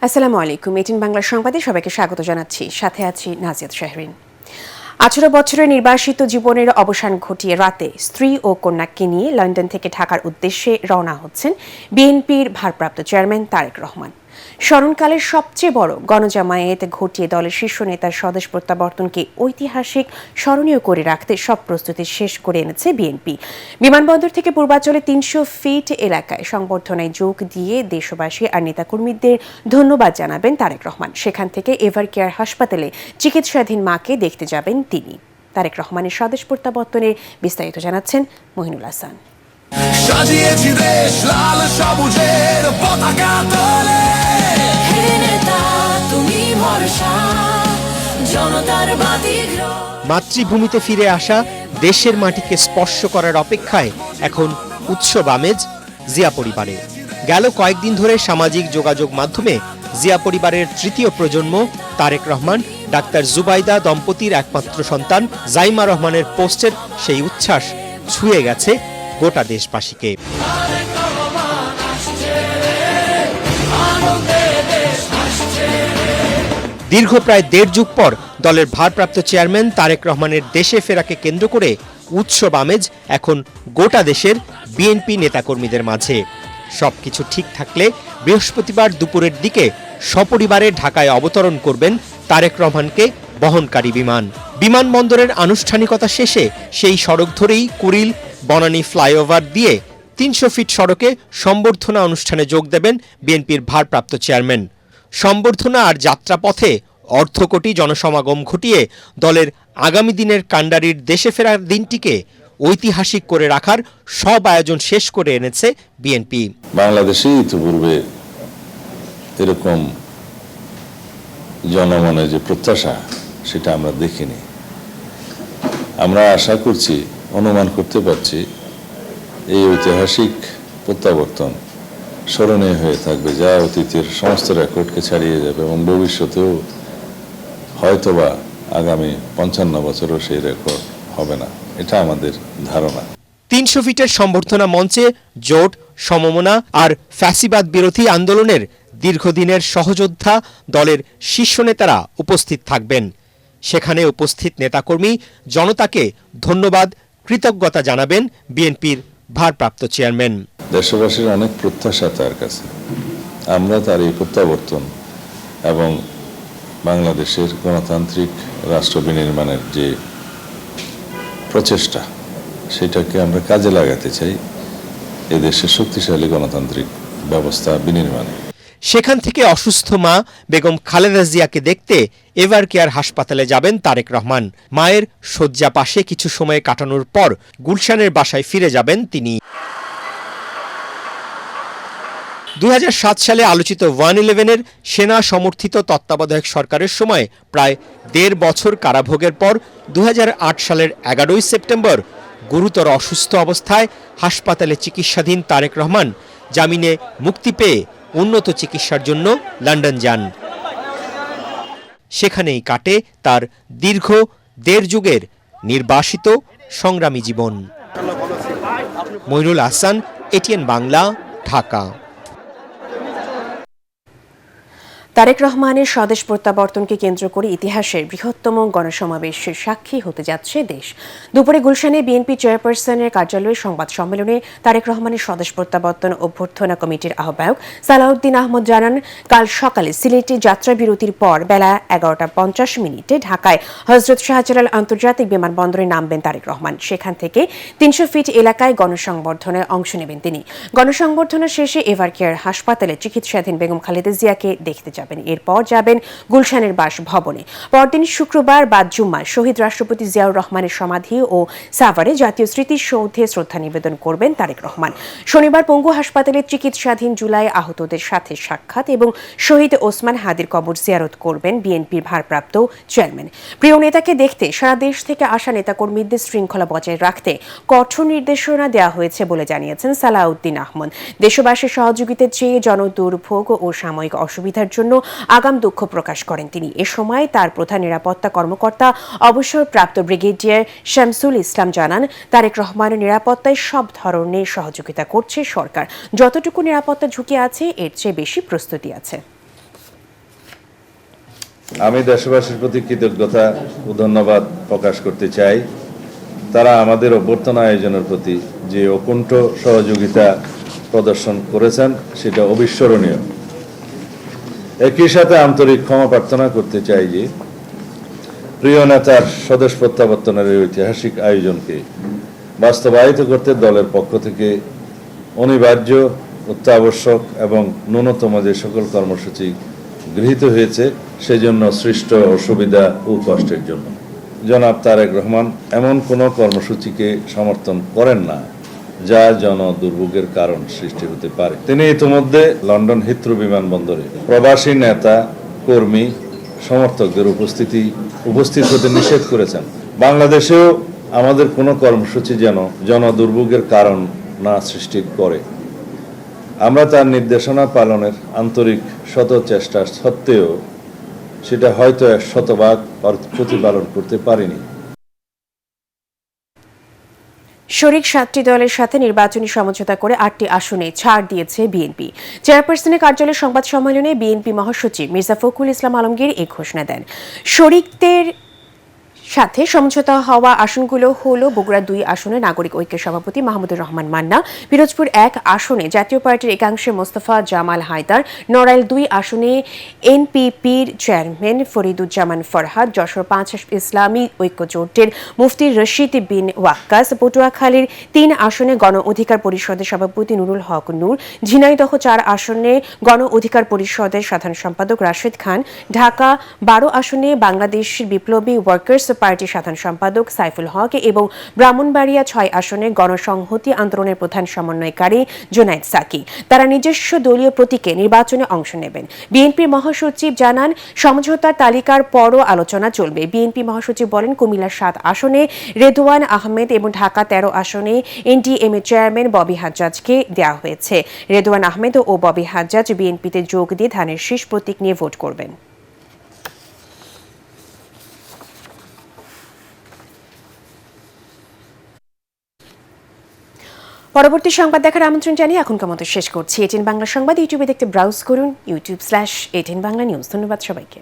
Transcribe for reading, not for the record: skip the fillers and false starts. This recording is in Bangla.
আসসালামু আলাইকুম। 18 বাংলা সংবাদে সবাইকে স্বাগত জানাচ্ছি। সাথে আছি নাজিয়াত শাহরিন। 18 বছরের নির্বাসিত জীবনের অবসান ঘটিয়ে রাতে স্ত্রী ও কন্যাকে নিয়ে লন্ডন থেকে ঢাকার উদ্দেশ্যে রওনা হচ্ছেন বিএনপির ভারপ্রাপ্ত চেয়ারম্যান তারেক রহমান। স্মরণকালের সবচেয়ে বড় গণজামায়াত ঘটিয়ে দলের শীর্ষ নেতার স্বদেশ প্রত্যাবর্তনকে ঐতিহাসিক স্মরণীয় করে রাখতে সব প্রস্তুতি শেষ করে এনেছে বিএনপি। বিমানবন্দর থেকে পূর্বাঞ্চলে 300 ফিট এলাকায় সংবর্ধনায় যোগ দিয়ে দেশবাসী আর নেতাকর্মীদের ধন্যবাদ জানাবেন তারেক রহমান। সেখান থেকে এভার কেয়ার হাসপাতালে চিকিৎসাধীন মাকে দেখতে যাবেন তিনি। তারেক রহমানের স্বদেশ প্রত্যাবর্তনে বিস্তারিত জানাচ্ছেন মহিনুল হাসান। সাজিয়েছি দেশ লাল সবুজের পতাকা তলে, তুমি ভরসা জনতার বাতিঘর। মাতৃভূমিতে ফিরে আসা দেশের মাটিকে স্পর্শ করার অপেক্ষায় এখন উৎসব আমেজ জিয়া পরিবারে। গেল কয়েকদিন ধরে সামাজিক যোগাযোগ মাধ্যমে জিয়া পরিবারের তৃতীয় প্রজন্ম তারেক রহমান, ডাক্তার জুবাইদা দম্পতির একমাত্র সন্তান জাইমা রহমানের পোস্টের সেই উচ্ছ্বাস ছুঁয়ে গেছে গোটা দেশবাসীকে। দীর্ঘ প্রায় 1.5 যুগ পর দলের ভারপ্রাপ্ত চেয়ারম্যান তারেক রহমানের দেশে ফেরাকে কেন্দ্র করে উৎসব আমেজ এখন গোটা দেশের বিএনপি নেতাকর্মীদের মাঝে। সবকিছু ঠিক থাকলে বৃহস্পতিবার দুপুরের দিকে সপরিবারে ঢাকায় অবতরণ করবেন তারেক রহমানকে বহনকারী বিমান। বিমানবন্দরের আনুষ্ঠানিকতা শেষে সেই সড়ক ধরেই কুড়িল বনানী ফ্লাইওভার দিয়ে 300 ফিট সড়কে সম্বর্ধনা অনুষ্ঠানে যোগ দেবেন বিএনপির ভারপ্রাপ্ত চেয়ারম্যান। সম্বর্ধনা আর যাত্রাপথে অর্ধকোটি জনসমাগম ঘটিয়ে দলের আগামী দিনের কাণ্ডারির দেশে ফেরার দিনটিকে ঐতিহাসিক করে রাখার সব আয়োজন শেষ করে এনেছে বিএনপি। বাংলাদেশে ইতিপূর্বে এরকম জনমনে যে প্রত্যাশা সেটা আমরা দেখিনি। আমরা আশা করছি, অনুমান করতে পারছি এই ঐতিহাসিক প্রত্যাবর্তন স্মরণীয় হয়ে থাকবে, যা অতীতের সমস্ত রেকর্ডকে ছাড়িয়ে যাবে এবং ভবিষ্যতেও হয়তোবা আগামী 55 বছরও সেই রেকর্ড হবে না, এটা আমাদের ধারণা। 300 ফিটের সম্বর্ধনা মঞ্চে জোট, সমমনা আর ফ্যাসিবাদ বিরোধী আন্দোলনের দীর্ঘদিনের সহযোদ্ধা দলের শীর্ষ নেতারা উপস্থিত থাকবেন। সেখানে উপস্থিত নেতাকর্মী জনতাকে ধন্যবাদ, কৃতজ্ঞতা জানাবেন বিএনপির ভারপ্রাপ্ত চেয়ারম্যান। দেশবাসীর অনেক প্রত্যাশা তার কাছে, আমরা তার এই প্রত্যাবর্তন এবং বাংলাদেশের গণতান্ত্রিক রাষ্ট্র বিনির্মাণের যে প্রচেষ্টা সেটাকে আমরা কাজে লাগাতে চাই এদেশের শক্তিশালী গণতান্ত্রিক ব্যবস্থা বিনির্মাণে। সেখান থেকে অসুস্থ মা বেগম খালেদা জিয়াকে দেখতে এভার কেয়ার হাসপাতালে যাবেন তারেক রহমান। মায়ের শয্যা পাশে কিছু সময় কাটানোর পর গুলশানের বাসায় ফিরে যাবেন তিনি। 2007 সালে আলোচিত 111-এর সেনা সমর্থিত তত্ত্বাবধায়ক সরকারের সময় প্রায় 1.5 বছর কারাভোগের পর 2008 সালের 11 সেপ্টেম্বর গুরুতর অসুস্থ অবস্থায় হাসপাতালে চিকিৎসাধীন তারেক রহমান জামিনে মুক্তি পেয়ে উন্নত চিকিৎসার জন্য লন্ডন যান। সেখানেই কাটে তার দীর্ঘ 1.5 যুগের নির্বাসিত সংগ্রামী জীবন। মইনুল হাসান, এটিএন বাংলা, ঢাকা। তারেক রহমানের স্বদেশ প্রত্যাবর্তনকে কেন্দ্র করে ইতিহাসের বৃহত্তম গণসমাবেশের সাক্ষী হতে যাচ্ছে দেশ। দুপুরে গুলশানে বিএনপি চেয়ারপারসনের কার্যালয়ে সংবাদ সম্মেলনে তারেক রহমানের স্বদেশ প্রত্যাবর্তন অভ্যর্থনা কমিটির আহ্বায়ক সালাউদ্দিন আহমদ জানান, কাল সকালে সিলেটে যাত্রা বিরতির পর বেলা 11:50 ঢাকায় হযরত শাহজালাল আন্তর্জাতিক বিমানবন্দরে নামবেন তারেক রহমান। সেখান থেকে 300 ফিট এলাকায় গণসংবর্ধনায় অংশ নেবেন তিনি। গণসংবর্ধনা শেষে এভার কেয়ার হাসপাতালে চিকিৎসাধীন বেগম খালেদা জিয়াকে দেখতে যাবেন। এরপর যাবেন গুলশানের বাসভবনে। পরদিন শুক্রবার বাদ জুম্মায় শহীদ রাষ্ট্রপতি জিয়াউর রহমানের সমাধি ও সাভারে জাতীয় স্মৃতিসৌধে শ্রদ্ধা নিবেদন করবেন তারেক রহমান। শনিবার পঙ্গু হাসপাতালে চিকিৎসাধীন জুলাই আহতদের সাথে সাক্ষাৎ এবং শহীদ ওসমান হাদির কবর জিয়ারত করবেন বিএনপির ভারপ্রাপ্ত চেয়ারম্যান। প্রিয় নেতাকে দেখতে সারা দেশ থেকে আসা নেতাকর্মীদের শৃঙ্খলা বজায় রাখতে কঠোর নির্দেশনা দেওয়া হয়েছে বলে জানিয়েছেন সালাউদ্দিন আহমদ। দেশবাসীর সহযোগিতার চেয়ে জনদুর্ভোগ ও সাময়িক অসুবিধার জন্য আগাম দুঃখ প্রকাশ করেন তিনি। এ সময় তার প্রধান নিরাপত্তা কর্মকর্তা অবসরপ্রাপ্ত ব্রিগেডিয়ার শামসুল ইসলাম জানান, তারেক রহমানের নিরাপত্তায় সব ধরনের সহযোগিতা করছে সরকার। যতটুকু নিরাপত্তা ঝুঁকি আছে এর চেয়ে বেশি প্রস্তুতি আছে। আমি দেশবাসীর প্রতি কৃতজ্ঞতা ও ধন্যবাদ প্রকাশ করতে চাই। তারা আমাদের অভ্যর্থনা আয়োজনের প্রতি যে অকুণ্ঠ সহযোগিতা প্রদর্শন করেছেন সেটা অবিস্মরণীয়। একই সাথে আন্তরিক ক্ষমা প্রার্থনা করতে চাই যে প্রিয় নেতার স্বদেশ প্রত্যাবর্তনের এই ঐতিহাসিক আয়োজনকে বাস্তবায়িত করতে দলের পক্ষ থেকে অনিবার্য, অত্যাবশ্যক এবং ন্যূনতম যে সকল কর্মসূচি গৃহীত হয়েছে সেজন্য সৃষ্ট অসুবিধা ও কষ্টের জন্য। জনাব তারেক রহমান এমন কোনো কর্মসূচিকে সমর্থন করেন না যা জনদুর্ভোগের কারণ সৃষ্টি হতে পারে। তিনি ইতিমধ্যে লন্ডন হিথ্রো বিমানবন্দরে প্রবাসী নেতা, কর্মী, সমর্থকদের উপস্থিত হতে নিষেধ করেছেন। বাংলাদেশেও আমাদের কোনো কর্মসূচি যেন জনদুর্ভোগের কারণ না সৃষ্টি করে। আমরা তার নির্দেশনা পালনের আন্তরিক শত চেষ্টা সত্ত্বেও সেটা হয়তো 100% প্রতিপালন করতে পারিনি। শরিক 7টি দলের সাথে নির্বাচনী সমঝোতা করে 8টি আসনে ছাড় দিয়েছে বিএনপি। চেয়ারপারসনের কার্যালয়ের সংবাদ সম্মেলনে বিএনপি মহাসচিব মির্জা ফখরুল ইসলাম আলমগীর এই ঘোষণা দেন। শরিকদের সাথে সমঝোতা হওয়া আসনগুলো হল বগুড়া 2 আসনে নাগরিক ঐক্যের সভাপতি মাহমুদুর রহমান মান্না, পিরোজপুর 1 আসনে জাতীয় পার্টির একাংশের মোস্তফা জামাল হায়দার, নড়াইল 2 আসনে এনপিপির চেয়ারম্যান ফরিদুজ্জামান ফরহাদ, যশোর 5 ইসলামী ঐক্য জোটের মুফতি রশিদ বিন ওয়াক্কাস, পটুয়াখালীর 3 আসনে গণ অধিকার পরিষদের সভাপতি নুরুল হক নূর, ঝিনাইদহ 4 আসনে গণ অধিকার পরিষদের সাধারণ সম্পাদক রাশেদ খান, ঢাকা 12 আসনে বাংলাদেশ বিপ্লবী ওয়ার্কার্স পার্টির সাধারণ সম্পাদক সাইফুল হক এবং ব্রাহ্মণবাড়িয়া 6 আসনে গণসংহতি আন্দোলনের প্রধান সমন্বয়কারী জুনাইদ সাকি। তারা নিজস্ব দলীয় প্রতীকে নির্বাচনে অংশ নেবেন। বিএনপির মহাসচিব জানান, সমঝোতার তালিকার পরও আলোচনা চলবে। বিএনপি মহাসচিব বলেন, কুমিল্লা 7 আসনে রেদওয়ান আহমেদ এবং ঢাকা 13 আসনে এনডিএমএ চেয়ারম্যান ববি হাজ্জাজকে দেওয়া হয়েছে। রেদওয়ান আহমেদ ও ববি হাজ্জাজ বিএনপিতে যোগ দিয়ে ধানের শীষ প্রতীক নিয়ে ভোট করবেন। পরবর্তী সংবাদ দেখার আমন্ত্রণ জানিয়ে এখনকার মতো শেষ করছি। এটিএন বাংলা সংবাদ ইউটিউবে দেখতে ব্রাউজ করুন youtube/ATN Bangla News। ধন্যবাদ সবাইকে।